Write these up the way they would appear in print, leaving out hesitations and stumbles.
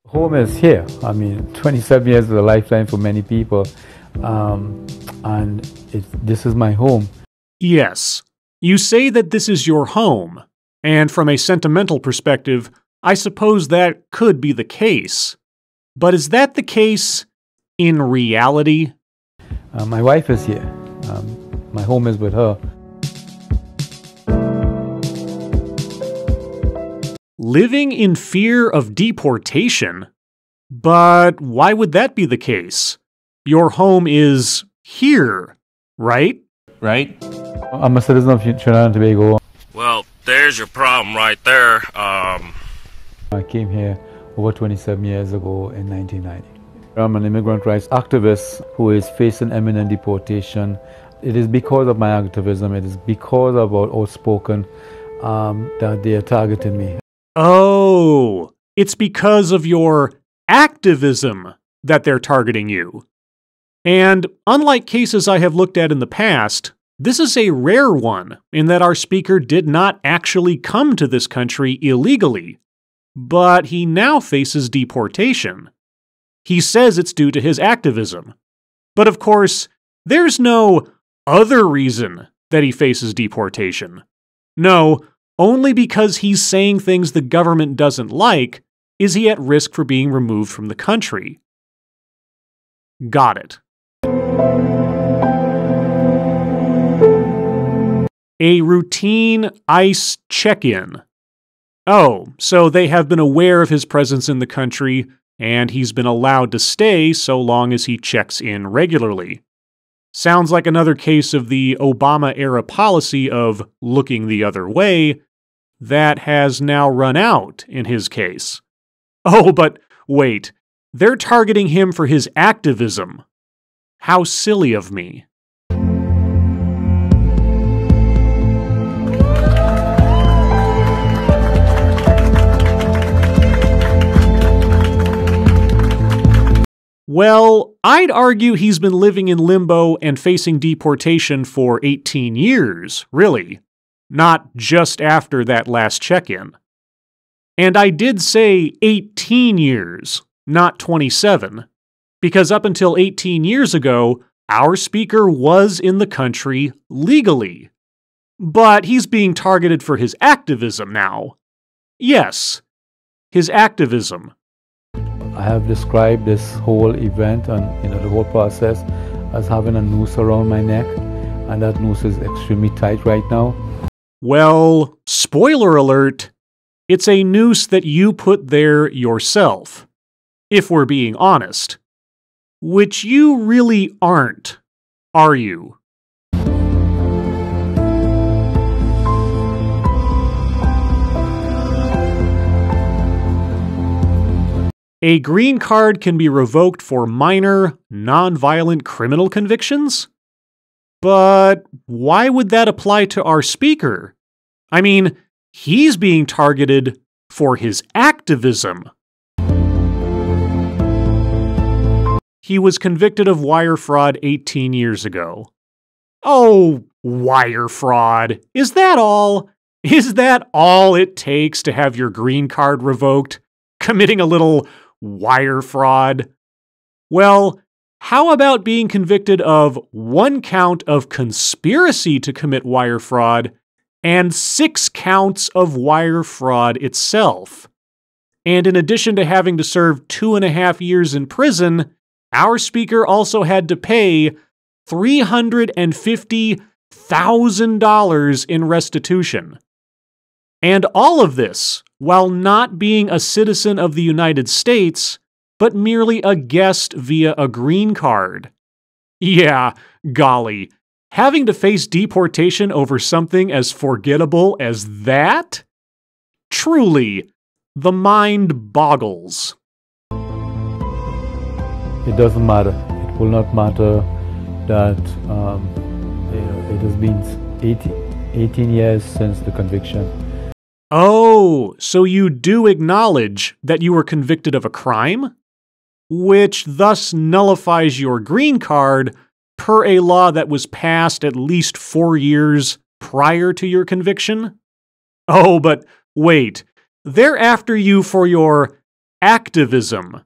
Home is here. I mean, 27 years is a lifetime for many people, and this is my home. Yes, you say that this is your home, and from a sentimental perspective, I suppose that could be the case. But is that the case in reality? My wife is here. My home is with her. Living in fear of deportation? But why would that be the case? Your home is here, right? Right? I'm a citizen of Trinidad and Tobago. Well, there's your problem right there. I came here over 27 years ago in 1990. I'm an immigrant rights activist who is facing imminent deportation. It is because of my activism, it is because of our outspoken that they are targeting me. Oh, it's because of your activism that they're targeting you. And unlike cases I have looked at in the past, this is a rare one in that our speaker did not actually come to this country illegally, but he now faces deportation. He says it's due to his activism. But of course, there's no other reason that he faces deportation. No, only because he's saying things the government doesn't like is he at risk for being removed from the country. Got it. A routine ICE check-in. Oh, so they have been aware of his presence in the country, and he's been allowed to stay so long as he checks in regularly. Sounds like another case of the Obama-era policy of looking the other way that has now run out in his case. Oh, but wait, they're targeting him for his activism. How silly of me. Well, I'd argue he's been living in limbo and facing deportation for 18 years, really. Not just after that last check-in. And I did say 18 years, not 27, because up until 18 years ago, our speaker was in the country legally. But he's being targeted for his activism now. Yes, his activism. I have described this whole event and the whole process as having a noose around my neck, and that noose is extremely tight right now. Well, spoiler alert, it's a noose that you put there yourself, if we're being honest. Which you really aren't, are you? A green card can be revoked for minor, non-violent criminal convictions? But why would that apply to our speaker? I mean, he's being targeted for his activism. He was convicted of wire fraud 18 years ago. Oh, wire fraud. Is that all? Is that all it takes to have your green card revoked? Committing a little wire fraud? Well, how about being convicted of 1 count of conspiracy to commit wire fraud and 6 counts of wire fraud itself? And in addition to having to serve 2.5 years in prison, our speaker also had to pay $350,000 in restitution. And all of this while not being a citizen of the United States, but merely a guest via a green card. Yeah, golly, having to face deportation over something as forgettable as that? Truly, the mind boggles. It doesn't matter. It will not matter that it has been 18 years since the conviction. Oh, so you do acknowledge that you were convicted of a crime? Which thus nullifies your green card per a law that was passed at least 4 years prior to your conviction? Oh, but wait, they're after you for your activism.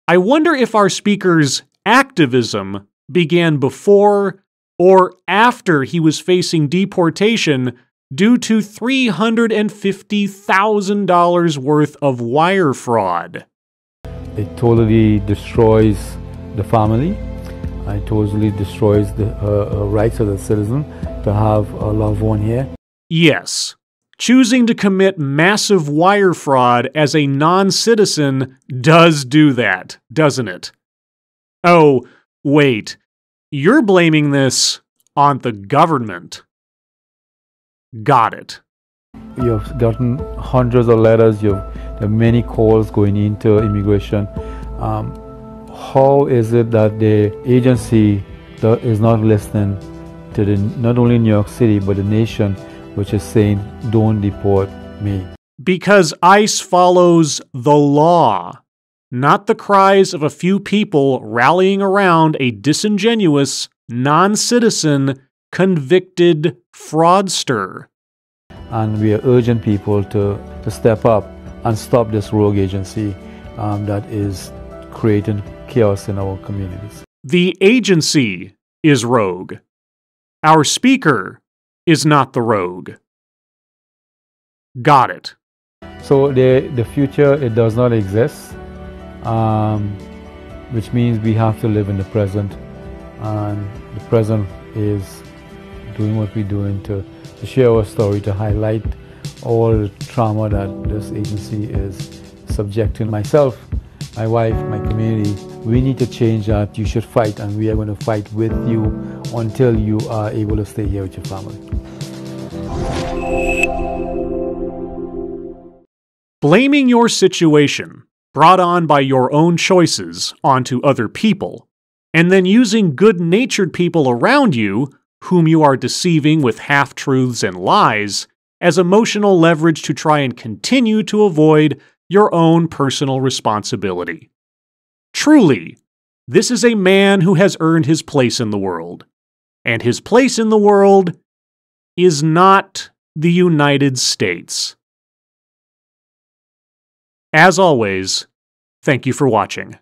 I wonder if our speaker's activism began before or after he was facing deportation due to $350,000 worth of wire fraud. It totally destroys the family. It totally destroys the rights of the citizen to have a loved one here. Yes. Choosing to commit massive wire fraud as a non-citizen does do that, doesn't it? Oh, wait. You're blaming this on the government. Got it. You've gotten hundreds of letters, there are many calls going into immigration. How is it that the agency is not listening to not only New York City, but the nation, which is saying, don't deport me? Because ICE follows the law, not the cries of a few people rallying around a disingenuous, non-citizen, convicted fraudster. And we are urging people to step up and stop this rogue agency that is creating chaos in our communities. The agency is rogue. Our speaker is not the rogue. Got it. So the future, it does not exist, which means we have to live in the present. And the present is doing what we're doing to share our story, to highlight all the trauma that this agency is subjecting myself, my wife, my community. We need to change that. You should fight, and we are going to fight with you until you are able to stay here with your family. Blaming your situation, brought on by your own choices, onto other people, and then using good-natured people around you, whom you are deceiving with half-truths and lies, as emotional leverage to try and continue to avoid your own personal responsibility. Truly, this is a man who has earned his place in the world. And his place in the world is not the United States. As always, thank you for watching.